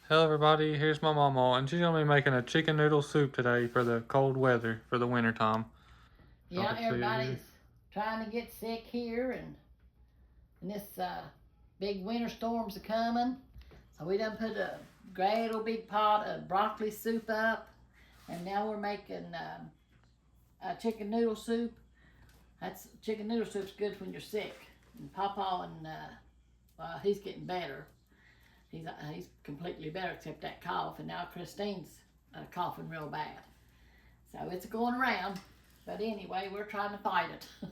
Hello everybody, here's my Mamaw, and she's going to be making a chicken noodle soup today for the cold weather, for the winter time. Y'all Yeah, can see it everybody's here. trying to get sick here, and this big winter storms are coming. So we done put a great old big pot of broccoli soup up, and now we're making a chicken noodle soup. That's chicken noodle soup's good when you're sick. And Papa and he's getting better. He's completely better except that cough, and now Christine's coughing real bad. So it's going around. But anyway, we're trying to fight it.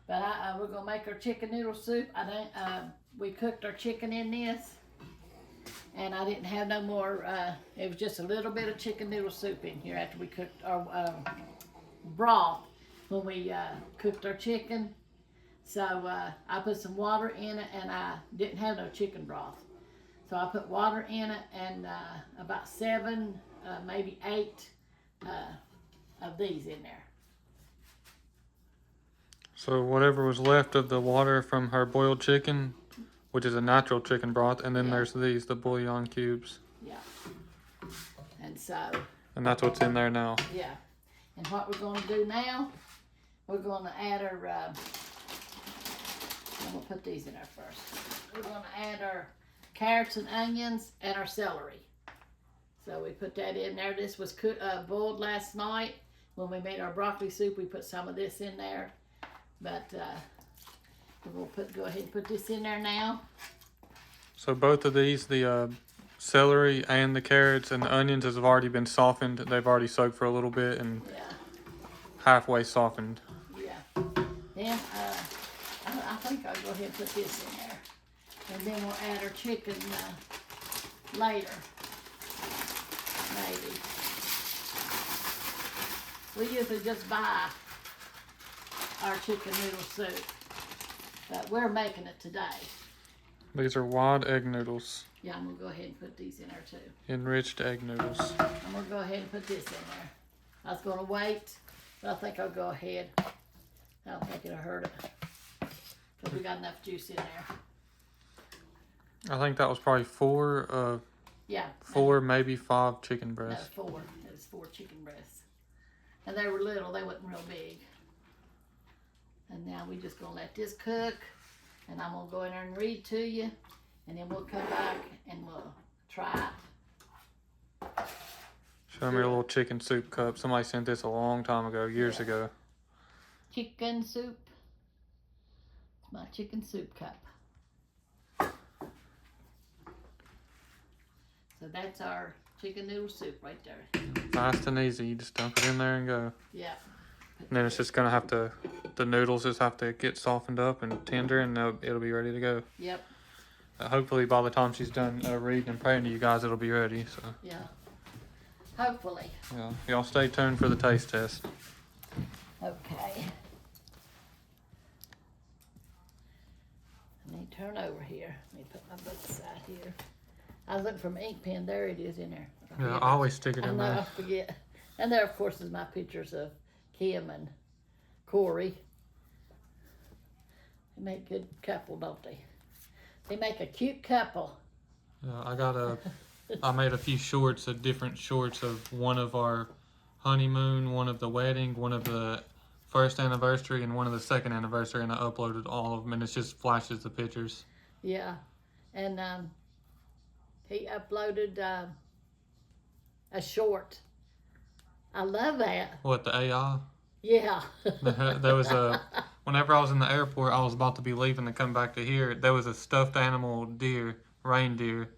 But we're gonna make our chicken noodle soup. I don't. We cooked our chicken in this, and I didn't have no more. It was just a little bit of chicken noodle soup in here after we cooked our broth when we cooked our chicken. So I put some water in it, and I didn't have no chicken broth. So I put water in it and about 7, maybe 8 of these in there. So whatever was left of the water from her boiled chicken, which is a natural chicken broth, and then Yeah. there's these, the bouillon cubes. Yeah. And so. And that's what's in there now. Yeah. And what we're going to do now, we're going to add our, I'm going to put these in there first. We're going to add our carrots and onions and our celery. So we put that in there. This was boiled last night. When we made our broccoli soup, we put some of this in there. But we'll go ahead and put this in there now. So both of these, the celery and the carrots and the onions, have already been softened. They've already soaked for a little bit and halfway softened. Yeah. Then I think I'll go ahead and put this in there. And then we'll add our chicken later. Maybe. We usually just buy our chicken noodle soup. But we're making it today. These are wild egg noodles. Yeah, I'm going to go ahead and put these in there too. Enriched egg noodles. I'm going to go ahead and put this in there. I was going to wait, but I think I'll go ahead. I don't think it'll hurt it. Because we got enough juice in there. I think that was probably 4, yeah, 4, maybe 5 chicken breasts. No, 4. It was 4 chicken breasts. And they were little, they wasn't real big. And now we just gonna let this cook. And I'm gonna go in there and read to you. And then we'll come back and we'll try it. Show me a little chicken soup cup. Somebody sent this a long time ago, years ago. Chicken soup. It's my chicken soup cup. So that's our chicken noodle soup right there. Fast and easy. You just dump it in there and go. Yeah. And then it's just gonna have to, the noodles just have to get softened up and tender, and it'll be ready to go. Yep. Hopefully by the time she's done reading and praying to you guys, it'll be ready. So. Yeah. Hopefully. Yeah. Y'all stay tuned for the taste test. Okay. Let me turn over here. Let me put my book aside here. I was looking for my ink pen. There it is in there. Yeah, I always stick it in there. I forget. And there, of course, is my pictures of Kim and Corey. They make a good couple, don't they? They make a cute couple. Yeah, I made a few shorts of different shorts of one of our honeymoon, one of the wedding, one of the first anniversary, and one of the second anniversary, and I uploaded all of them, and it just flashes the pictures. Yeah, and he uploaded a short. I love that. What, the AI? Yeah. There was whenever I was in the airport, I was about to be leaving to come back to here, there was a stuffed animal reindeer,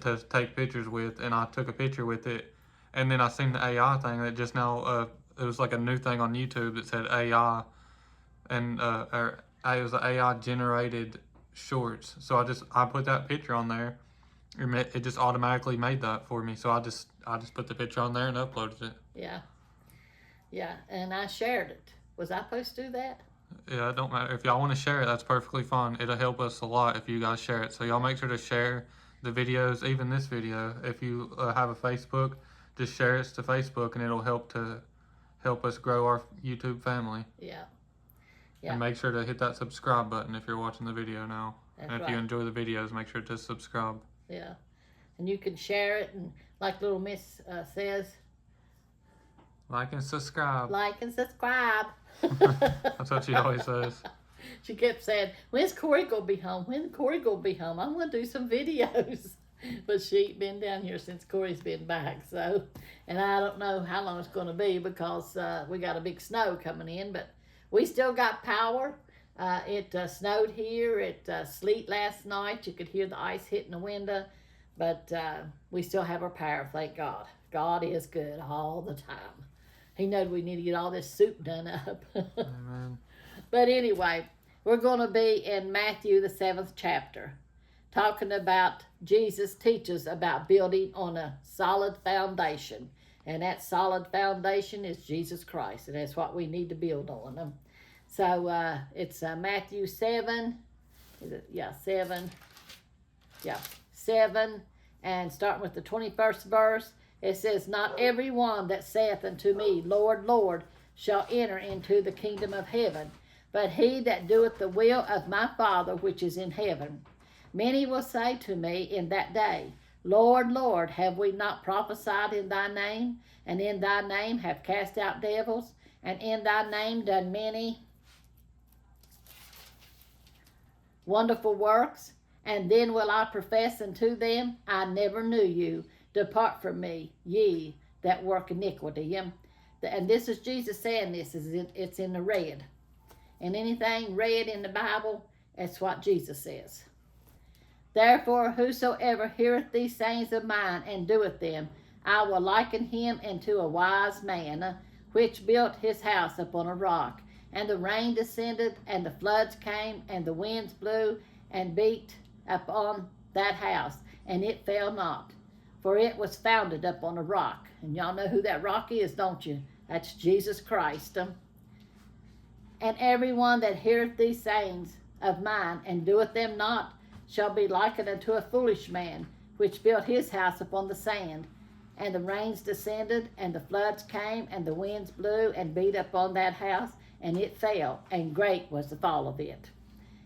to take pictures with, and I took a picture with it, and then I seen the AI thing that just now, it was like a new thing on YouTube that said AI, and it was an AI generated shorts, so I put that picture on there, and it just automatically made that for me, so I just put the picture on there and uploaded it. Yeah. Yeah, and I shared it. Was I supposed to do that? Yeah, it don't matter. If y'all want to share it, that's perfectly fine. It'll help us a lot if you guys share it. So y'all make sure to share the videos, even this video. If you have a Facebook, just share it to Facebook, and it'll help us grow our YouTube family. Yeah. And make sure to hit that subscribe button if you're watching the video now. That's and if right. you enjoy the videos, make sure to subscribe. Yeah. And you can share it, and like little Miss says, Like and subscribe. like and subscribe. That's what she always says. She kept saying, when's Corey gonna be home? When Corey gonna be home? I'm gonna do some videos. But she ain't been down here since Corey's been back. So, and I don't know how long it's gonna be because we got a big snow coming in. But we still got power. It snowed here. It sleet last night. You could hear the ice hitting the window. But we still have our power, thank God. God is good all the time. He knows we need to get all this soup done up. Amen. But anyway, we're going to be in Matthew, the 7th chapter, talking about Jesus teaches about building on a solid foundation. And that solid foundation is Jesus Christ. And that's what we need to build on. So it's Matthew 7. Is it? Yeah, 7. Yeah, 7. And starting with the 21st verse, it says, Not every one that saith unto me, Lord, Lord, shall enter into the kingdom of heaven, but he that doeth the will of my Father which is in heaven. Many will say to me in that day, Lord, Lord, have we not prophesied in thy name, and in thy name have cast out devils, and in thy name done many wonderful works? And then will I profess unto them, I never knew you. Depart from me, ye that work iniquity. And this is Jesus saying this. It's in the red. And anything red in the Bible, that's what Jesus says. Therefore, whosoever heareth these sayings of mine and doeth them, I will liken him unto a wise man, which built his house upon a rock. And the rain descended, and the floods came, and the winds blew, and beat upon that house, and it fell not. For it was founded upon a rock. And y'all know who that rock is, don't you? That's Jesus Christ. And everyone that heareth these sayings of mine and doeth them not shall be likened unto a foolish man, which built his house upon the sand. And the rains descended, and the floods came, and the winds blew and beat upon that house, and it fell, and great was the fall of it.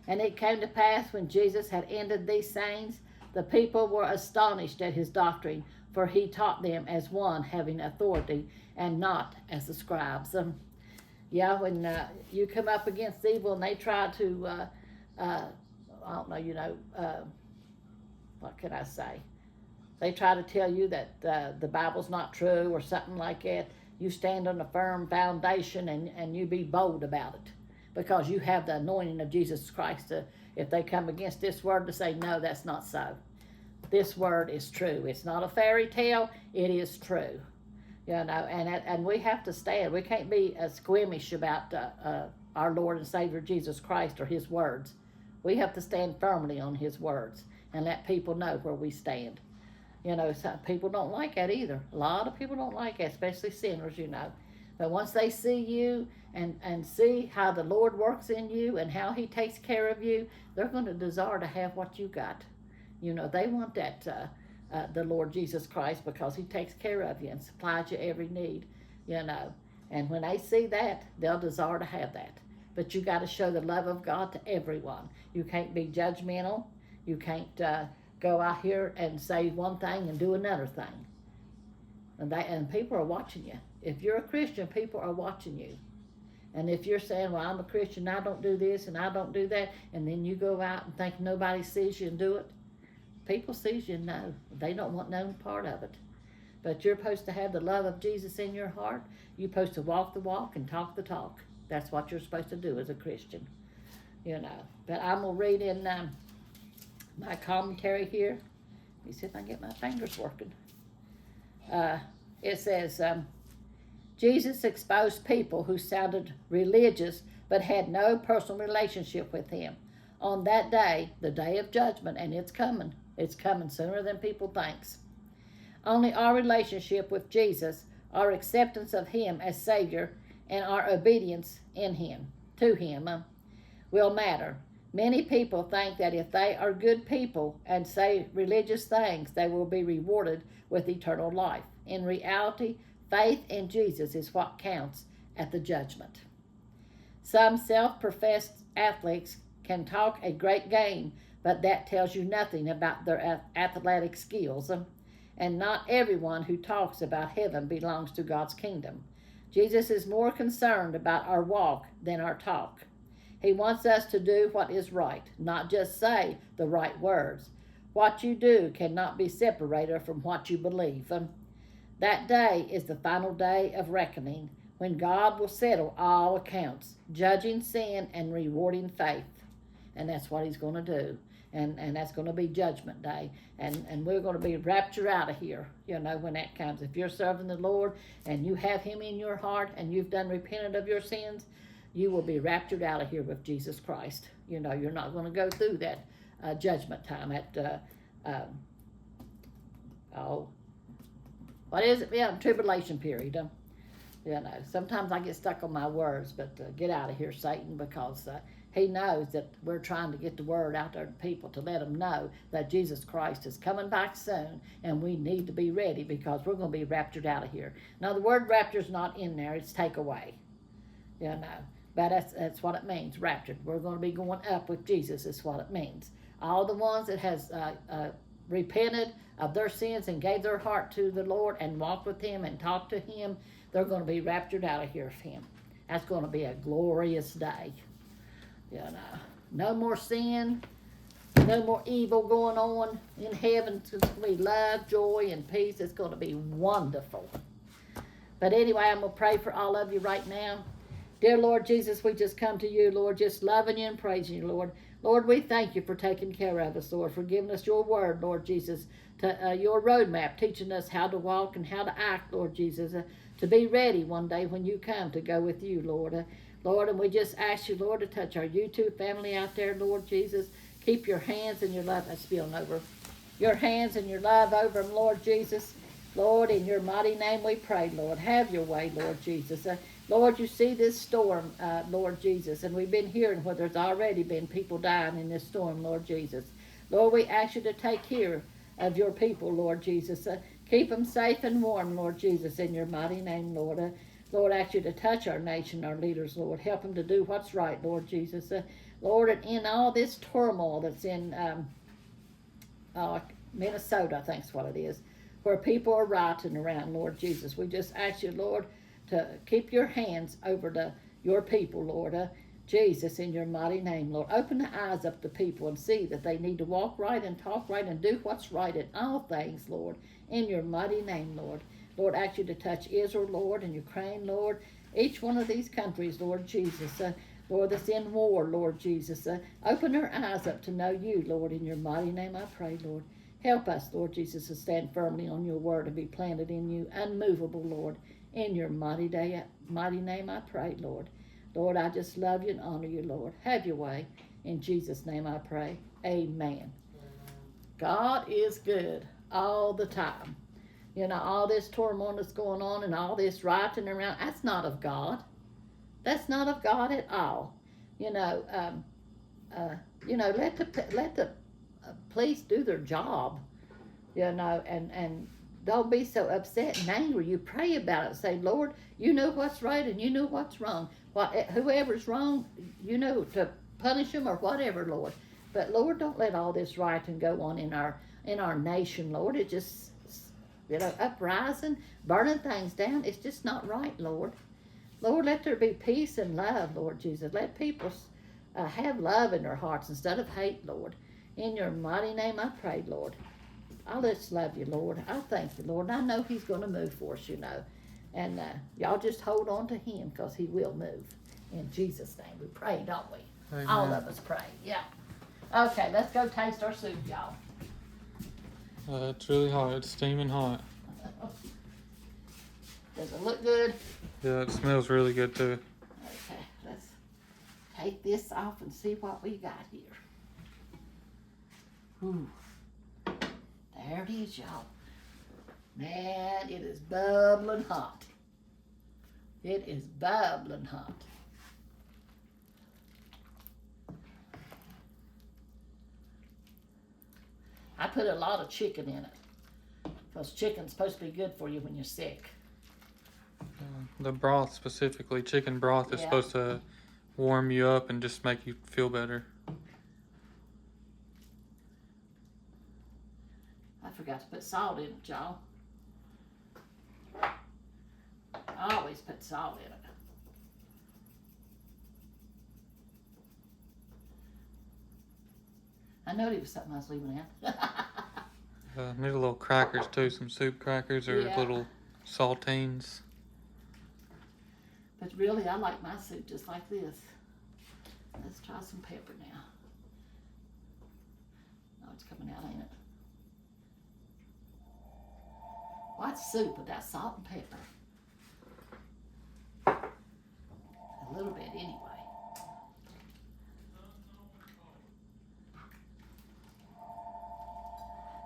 And it came to pass, when Jesus had ended these sayings, the people were astonished at his doctrine, for he taught them as one having authority, and not as the scribes. When you come up against evil and they try to, I don't know, what can I say? They try to tell you that the Bible's not true or something like that. You stand on a firm foundation and you be bold about it, because you have the anointing of Jesus Christ. If they come against this word, to say, no, that's not so. This word is true. It's not a fairy tale. It is true. And we have to stand. We can't be squeamish about our Lord and Savior Jesus Christ or his words. We have to stand firmly on his words and let people know where we stand. Some people don't like that either. A lot of people don't like that, especially sinners, But once they see you and see how the Lord works in you and how he takes care of you, they're going to desire to have what you got. They want that, the Lord Jesus Christ, because he takes care of you and supplies you every need, And when they see that, they'll desire to have that. But you got to show the love of God to everyone. You can't be judgmental. You can't go out here and say one thing and do another thing. And people are watching you. If you're a Christian, people are watching you. And if you're saying, well, I'm a Christian, I don't do this and I don't do that, and then you go out and think nobody sees you and do it, people sees you and know. They don't want no part of it. But you're supposed to have the love of Jesus in your heart. You're supposed to walk the walk and talk the talk. That's what you're supposed to do as a Christian. But I'm going to read in my commentary here. Let me see if I can get my fingers working. It says, Jesus exposed people who sounded religious but had no personal relationship with him. On that day, the day of judgment, and it's coming sooner than people thinks. Only our relationship with Jesus, our acceptance of him as Savior, and our obedience to him, will matter. Many people think that if they are good people and say religious things, they will be rewarded with eternal life. In reality, faith in Jesus is what counts at the judgment. Some self-professed athletes can talk a great game, but that tells you nothing about their athletic skills. And not everyone who talks about heaven belongs to God's kingdom. Jesus is more concerned about our walk than our talk. He wants us to do what is right, not just say the right words. What you do cannot be separated from what you believe. That day is the final day of reckoning, when God will settle all accounts, judging sin and rewarding faith. And that's what he's going to do. And that's going to be judgment day. And we're going to be raptured out of here, when that comes. If you're serving the Lord and you have him in your heart and you've done repented of your sins, you will be raptured out of here with Jesus Christ. You're not going to go through that judgment time at, what is it? Yeah, tribulation period. Sometimes I get stuck on my words, but get out of here, Satan, because he knows that we're trying to get the word out there to people to let them know that Jesus Christ is coming back soon, and we need to be ready because we're going to be raptured out of here. Now, the word rapture is not in there; it's take away. But that's what it means, raptured. We're going to be going up with Jesus. Is what it means. All the ones that has repented of their sins and gave their heart to the Lord and walked with him and talked to him, they're going to be raptured out of here of him. That's going to be a glorious day. No more sin, no more evil going on in heaven. It's going to be love, joy, and peace. It's going to be wonderful. But anyway, I'm going to pray for all of you right now. Dear Lord Jesus, we just come to you, Lord, just loving you and praising you, Lord. Lord, we thank you for taking care of us, Lord, for giving us your word, Lord Jesus, to your roadmap, teaching us how to walk and how to act, Lord Jesus, to be ready one day when you come to go with you, Lord. Lord, and we just ask you, Lord, to touch our YouTube family out there, Lord Jesus. Keep your hands and your love, that's spilling over, your hands and your love over them, Lord Jesus. Lord, in your mighty name we pray, Lord. Have your way, Lord Jesus. Lord, you see this storm, Lord Jesus, and we've been hearing where there's already been people dying in this storm, Lord Jesus. Lord, we ask you to take care of your people, Lord Jesus. Keep them safe and warm, Lord Jesus, in your mighty name, Lord. Lord, I ask you to touch our nation, our leaders, Lord. Help them to do what's right, Lord Jesus. Lord, and in all this turmoil that's in Minnesota, I think is what it is, where people are rioting around, Lord Jesus, we just ask you, Lord, to keep your hands over your people, Lord. Jesus, in your mighty name, Lord. Open the eyes up to people and see that they need to walk right and talk right and do what's right in all things, Lord. In your mighty name, Lord. Lord, I ask you to touch Israel, Lord, and Ukraine, Lord. Each one of these countries, Lord Jesus, Lord, that's in war, Lord Jesus. Open their eyes up to know you, Lord. In your mighty name I pray, Lord. Help us, Lord Jesus, to stand firmly on your word and be planted in you, unmovable, Lord. In your mighty name I pray, Lord. Lord, I just love you and honor you, Lord. Have your way. In Jesus' name I pray. Amen. God is good all the time. All this turmoil that's going on and all this rioting around, that's not of God. That's not of God at all. Let the police do their job, and don't be so upset and angry. You pray about it. Say, Lord, you know what's right and you know what's wrong. Whoever's wrong, to punish them or whatever, Lord. But Lord, don't let all this rioting go on in our nation, Lord. It just uprising, burning things down. It's just not right, Lord. Lord, let there be peace and love, Lord Jesus. Let people have love in their hearts instead of hate, Lord. In your mighty name I pray, Lord. I just love you, Lord. I thank you, Lord. I know he's going to move for us, And y'all just hold on to him because he will move. In Jesus' name we pray, don't we? Amen. All of us pray, yeah. Okay, let's go taste our soup, y'all. It's really hot. It's steaming hot. Does it look good? Yeah, it smells really good too. Okay, let's take this off and see what we got here. Ooh. There it is, y'all. Man, it is bubbling hot. It is bubbling hot. I put a lot of chicken in it because chicken's supposed to be good for you when you're sick. The broth specifically, chicken broth is supposed to warm you up and just make you feel better. forgot to put salt in it, y'all. I always put salt in it. I know there was something I was leaving out. Need a little crackers too, some soup crackers or Yeah. little saltines. But really, I like my soup just like this. Let's try some pepper now. Oh, it's coming out, ain't it? What's soup without salt and pepper? A little bit anyway.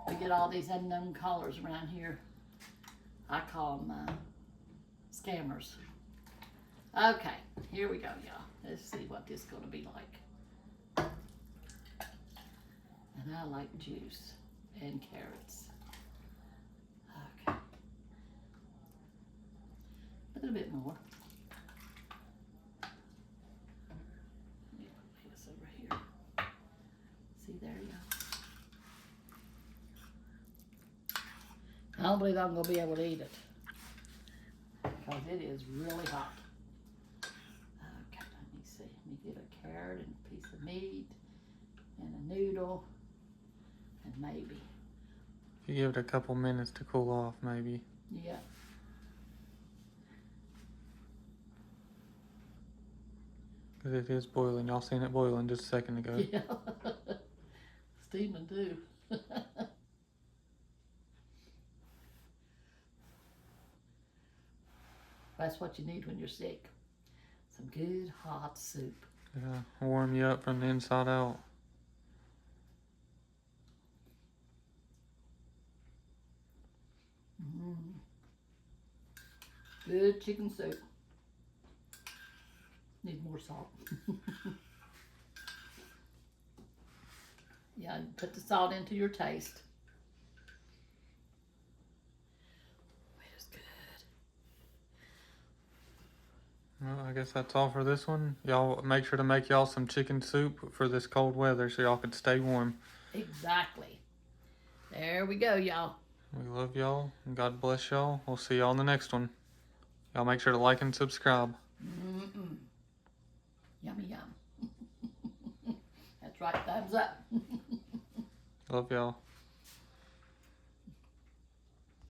We get all these unknown callers around here. I call them scammers. Okay, here we go, y'all. Let's see what this is going to be like. And I like juice and carrots. Okay. A little bit more. Let me put this over here. See there, y'all. I don't believe I'm going to be able to eat it because it is really hot. Okay, let me see. Let me get a carrot and a piece of meat and a noodle and maybe. If you give it a couple minutes to cool off, maybe. Yeah. Because it is boiling. Y'all seen it boiling just a second ago. Yeah. Steaming too. That's what you need when you're sick. Some good hot soup. Yeah, warm you up from the inside out. Mm. Good chicken soup. Need more salt. Yeah, put the salt into your taste. It is good. Well, I guess that's all for this one. Y'all make sure to make y'all some chicken soup for this cold weather so y'all can stay warm. Exactly. There we go, y'all. We love y'all and God bless y'all. We'll see y'all in the next one. Y'all make sure to like and subscribe. Mm-mm. Yummy, yum. That's right, thumbs up. Love y'all.